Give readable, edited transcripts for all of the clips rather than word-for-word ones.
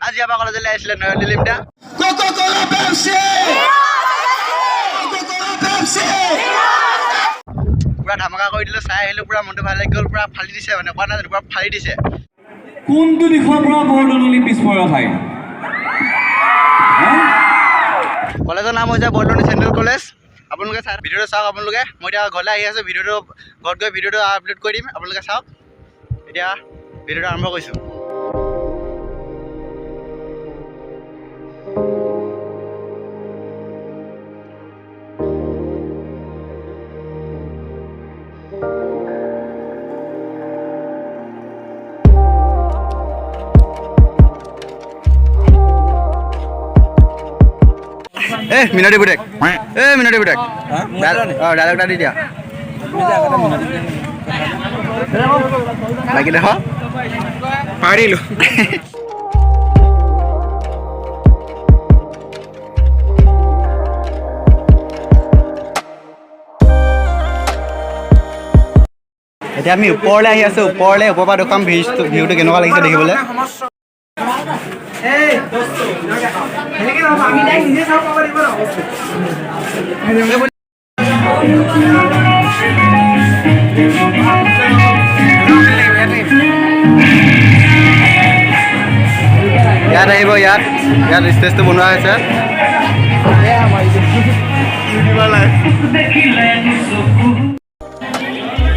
আজি আমাৰ কলেজলৈ আহিছিলে নয়ন লিমটা পুৰা ধামাকা কৰি দিলোঁ চাই আহিলোঁ পুৰা মনটো ভাল লাগি গ'ল পুৰা ফালি দিছে মানে কোৱা নাজানো পুৰা ফালি দিছে কোনটো দিশৰ পৰা বৰদলনি পিছপৰা ঠাই কলেজৰ নাম হৈছে বৰদলনি চেণ্ট্ৰেল কলেজ আপোনালোকে চাই ভিডিঅ'টো চাওক আপোনালোকে মই এতিয়া ঘৰলৈ আহি আছোঁ ভিডিঅ'টো ঘৰত গৈ ভিডিঅ'টো আপলোড কৰি দিম আপোনালোকে চাওক এতিয়া ভিডিঅ'টো আৰম্ভ কৰিছোঁ মিনতি বুটেক মিনতি বুটেক ডাইলগ এটা দি দিয়া লাগি দেখ পাৰিলোঁ এতিয়া আমি ওপৰলৈ আহি আছোঁ ওপৰলৈ ওপৰৰ পৰা দেখুৱাম ভিউটো কেনেকুৱা লাগিছে দেখিবলৈ ইয়াত আহিব ইয়াত ষ্টেজটো বনোৱা হৈছে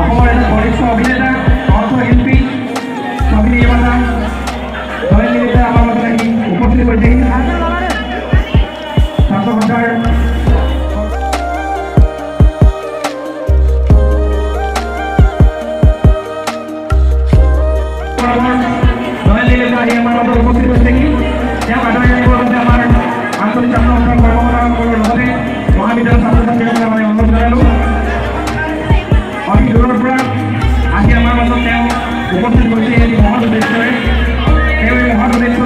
অসমৰ এজন বৰিষ্ঠ অভিনেতা অৰ্থশিল্পী আমাৰ মাজত আহি উপস্থিত হৈছেহি ছাত্ৰ সন্থাৰ আহি আমাৰ মাজত উপস্থিত হৈছেহি তেওঁক আদৰণি জনাবৰ বাবে আমাৰ আঞ্চলিক ছাত্ৰ সন্থাৰ কৰ্মকৰ্তাসকলৰ লগতে মহাবিদ্যালয়ৰ ছাত্ৰ ছাত্ৰীসকলে আমি অনুৰোধ জনালোঁ অতি দূৰৰ পৰা আহি আমাৰ মাজত তেওঁ উপস্থিত হৈছে এই মহৎ উদ্দেশ্যৰে তেওঁ এই মহৎ উদ্দেশ্য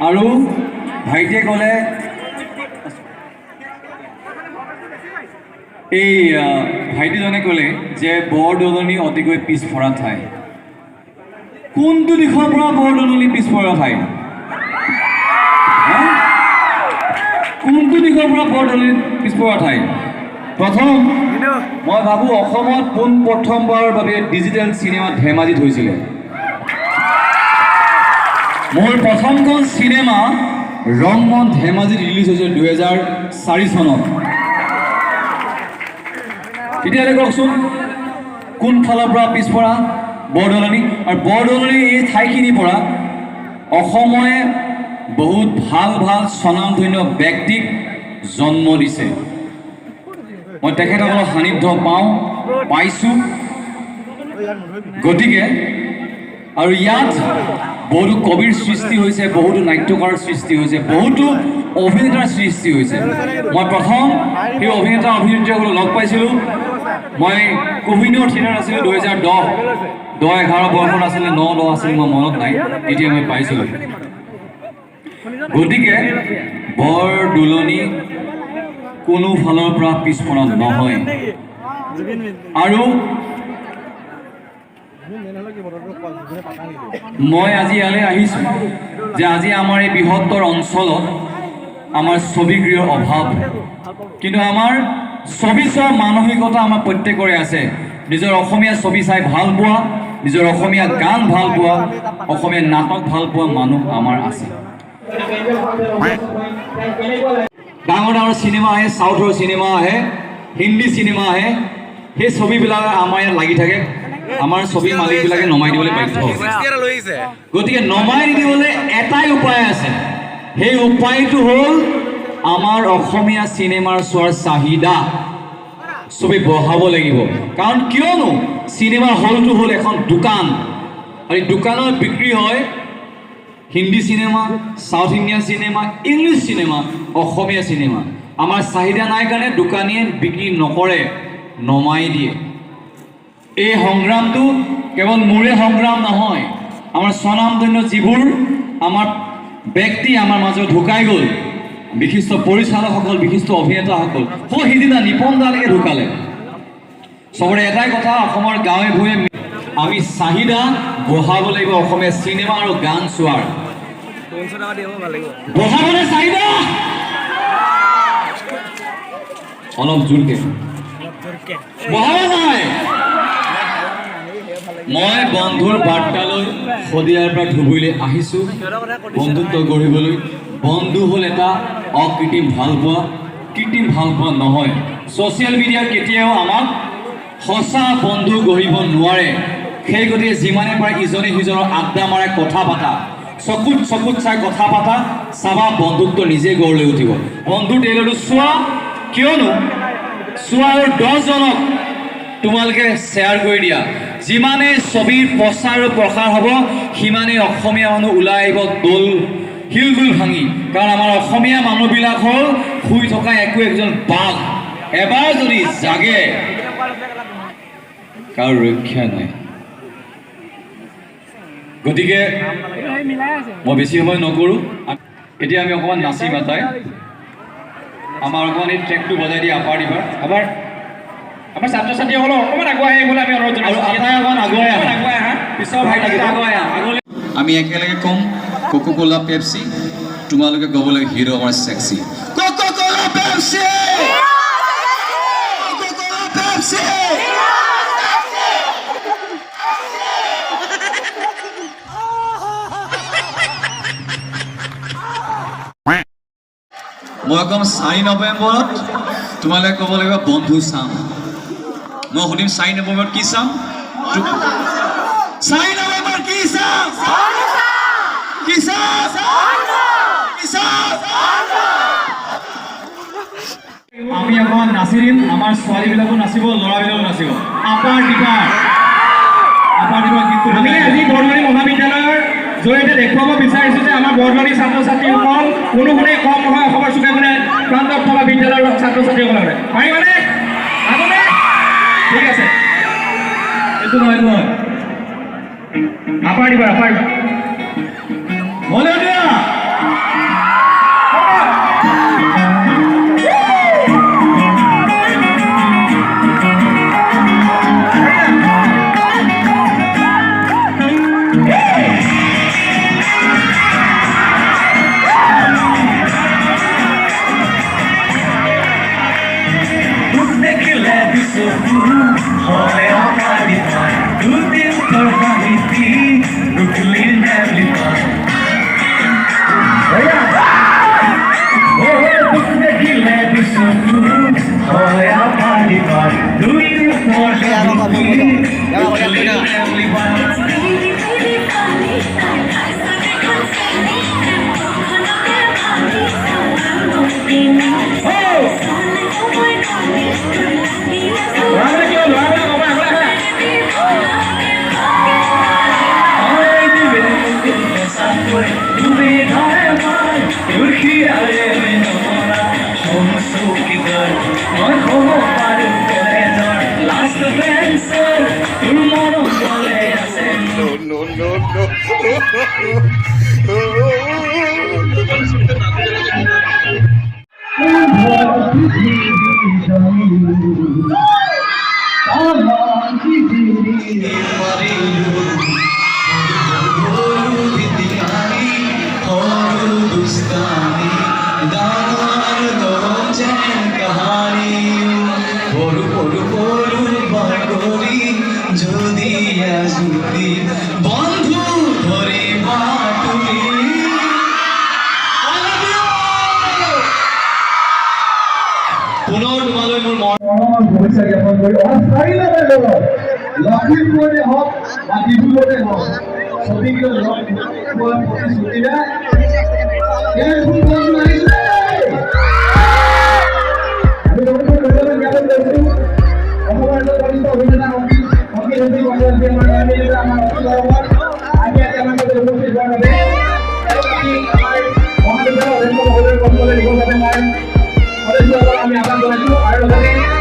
আৰু ভাইটিয়ে ক'লে এই ভাইটিজনে ক'লে যে বৰদলনি অতিকৈ পিছপৰা ঠাই। কোনটো দিশৰ পৰা বৰদলনি পিছপৰা ঠাই? কোনটো দিশৰ পৰা বৰদলনি পিছপৰা ঠাই? প্ৰথম মই ভাবোঁ অসমত পোনপ্ৰথমবাৰৰ বাবে ডিজিটেল চিনেমা ধেমাজিত হৈছিলে। মোৰ প্ৰথমখন চিনেমা ৰংমন ধেমাজিত ৰিলিজ হৈছিল 2004 চনত। তেতিয়াহ'লে কওকচোন কোনফালৰ পৰা পিছপৰা বৰদলনি? আৰু বৰদলনি এই ঠাইখিনিৰ পৰা অসমে বহুত ভাল ভাল স্বনামধন্য ব্যক্তিক জন্ম দিছে। মই তেখেতসকলৰ সান্নিধ্য পাইছোঁ। গতিকে আৰু ইয়াত বহুতো কবিৰ সৃষ্টি হৈছে, বহুতো নাট্যকাৰৰ সৃষ্টি হৈছে, বহুতো অভিনেতাৰ সৃষ্টি হৈছে। মই প্ৰথম সেই অভিনেতা অভিনেত্ৰীসকলক লগ পাইছিলোঁ। মই কোহিনুৰ থিয়েটাৰত আছিলোঁ 2010-11 বৰ্ষত আছিলে, 9-10 আছিল, মই মনত নাই, তেতিয়া মই পাইছিলোঁ। গতিকে বৰদলনি কোনো ফালৰ পৰা পিছপৰা নহয়। আৰু মই আজি ইয়ালৈ আহিছোঁ যে আজি আমাৰ এই বৃহত্তৰ অঞ্চলত আমাৰ ছবিগৃহৰ অভাৱ, কিন্তু আমাৰ ছবি চোৱাৰ মানসিকতা আমাৰ প্ৰত্যেকৰে আছে। নিজৰ অসমীয়া ছবি চাই ভাল পোৱা, নিজৰ অসমীয়া গান ভাল পোৱা, অসমীয়া নাটক ভাল পোৱা মানুহ আমাৰ আছে। ডাঙৰ ডাঙৰ চিনেমা আহে, চাউথৰ চিনেমা আহে, হিন্দী চিনেমা আহে, সেই ছবিবিলাক আমাৰ ইয়াত লাগি থাকে। আমাৰ ছবি মালিকবিলাকে নমাই দিবলৈ বাধ্য। গতিকে নমাই নিদিবলৈ এটাই উপায় আছে, সেই উপায়টো হ'ল আমাৰ অসমীয়া চিনেমাৰ চোৱাৰ চাহিদা ছবি বঢ়াব লাগিব। কাৰণ কিয়নো চিনেমাৰ হলটো হ'ল এখন দোকান, আৰু এই দোকানত বিক্ৰী হয় Hindi cinema, south Indian cinema, English cinema, Asomiya cinema. আমাৰ চাহিদা নাই কাৰণে দোকানীয়ে বিক্ৰী নকৰে, নমাই দিয়ে। এই সংগ্ৰামটো কেৱল মোৰে সংগ্ৰাম নহয়, আমাৰ স্বনামধন্য যিবোৰ আমাৰ ব্যক্তি আমাৰ মাজত ঢুকাই গ'ল, বিশিষ্ট পৰিচালকসকল, বিশিষ্ট অভিনেতাসকল, সিদিনা নিপন দালৈকে ঢুকালে। চবৰে এটাই কথা, অসমৰ গাঁৱে ভূঞে আমি চাহিদা বঢ়াব লাগিব অসমীয়া চিনেমা আৰু গান চোৱাৰ। বঢ়াবলৈ চাহিদা অলপ জোৰকে বঢ়াব যায়। মই বন্ধুৰ বাৰ্তালৈ শদিয়াৰ পৰা ধুবুৰীলৈ আহিছোঁ বন্ধুত্ব গঢ়িবলৈ। বন্ধু হ'ল এটা অকৃত্ৰিম ভালপোৱা, কৃত্ৰিম ভালপোৱা নহয়। ছ'চিয়েল মিডিয়াত কেতিয়াও আমাক সঁচা বন্ধু গঢ়িব নোৱাৰে। সেই গতিকে যিমানে পাৰে ইজনে সিজনৰ আড্ডা মাৰে, কথা পাতা, চকুত চাই কথা পাতা, চাবা বন্ধুত্ব নিজে গঢ় লৈ উঠিব। বন্ধু ট্ৰেইলাৰটো চোৱা, কিয়নো চোৱা আৰু 10জনক তোমালোকে শ্বেয়াৰ কৰি দিয়া। যিমানে ছবিৰ প্ৰচাৰ আৰু প্ৰসাৰ হ'ব, সিমানেই অসমীয়া মানুহ ওলাই আহিব শিলদুল ভাঙি। কাৰণ আমাৰ অসমীয়া মানুহবিলাক হ'ল শুই থকা একজন বাঘ, এবাৰ যদি জাগে কাৰো ৰক্ষা নাই। গতিকে মই বেছি সময় নকৰোঁ, এতিয়া আমি অকণমান নাচিম। আটাই আমাৰ অকণমান এই ট্ৰেকটো বজাই দিয়ে আপাৰ দিবাৰ। আমাৰ ছাত্ৰ ছাত্ৰীসকলক অকণমান আগুৱাই আহিবলৈ আমি অনুৰোধ জনাইছোঁ। আটাই অকণমান আগুৱাই আহা, পিছৰ ভাই লাগিব, আগুৱাই আহা। আমি একেলগে ক'ম কোকো কোলা পেপচি, তোমালোকে ক'ব লাগে হিৰো আমাৰ sexy. Coca Cola Pepsi, Coca Cola Pepsi. মই ক'ম 4 নৱেম্বৰত তোমালোকে ক'ব লাগিব বন্ধু চাম। মই সুধিম 4 নৱেম্বৰত কি চাম? 4 নৱেম্বৰত কি চাম? কি চাম? আমি অকণমান নাচি দিম, আমাৰ ছোৱালীবিলাকো নাচিব, ল'ৰাবিলাকো নাচিব। আপাৰ দিবাৰ গীতটো আমি আজি বৰদলনি মহাবিদ্যালয়ৰ জৰিয়তে দেখুৱাব বিচাৰিছোঁ যে আমাৰ বৰদলনি ছাত্ৰ ছাত্ৰীসকল কোনো গুণে কম নহয়। অসমৰ চুকে কোণে প্ৰান্তত থকা বিদ্যালয়ৰ ছাত্ৰ ছাত্ৰীসকলৰে পাৰিবানে? আগতে ঠিক আছে, এইটো নহয় আপাৰ দিবাৰ মনে দিয়া। বন্ধু ধৰে বাটুলি পুনৰ তোমালৈ মোৰ শুভেচ্ছা জ্ঞাপন কৰি অস্থায়ীভাৱে লখিমপুৰতে হওক বা ডিব্ৰুগড়তে হওক ছবিকেইটা লগ পোৱাৰ প্ৰতিশ্ৰুতিৰে আমি আহ্বান জনাইছোঁ আৰু লগতে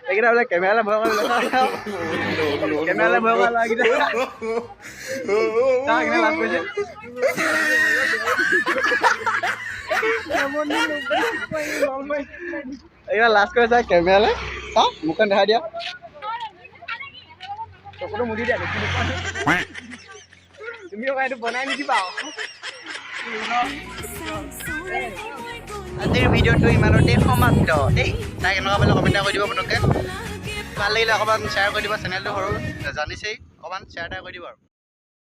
এইকেইটা বোলে কেমেৰালৈ ভয় কৰিব কেমেৰালৈ ভয় কৰা এইকেইটা লাভ কৰিছে এইকেইটা লাজ কৰি চাই কেমেৰালৈ চাওঁ মুখখন দেখাই দিয়া চকুটো মুদি দিয়া তুমিও এইটো বনাই নিদিবা আজিৰ ভিডিঅ'টো ইমানতে সমাপ্ত দেই তাই কেনেকুৱা পালে কমেণ্ট কৰি দিব পটককৈ ভাল লাগিলে অকণমান শ্বেয়াৰ কৰি দিব চেনেলটো সৰু জানিছেই অকণমান শ্বেয়াৰ কৰি দিব আৰু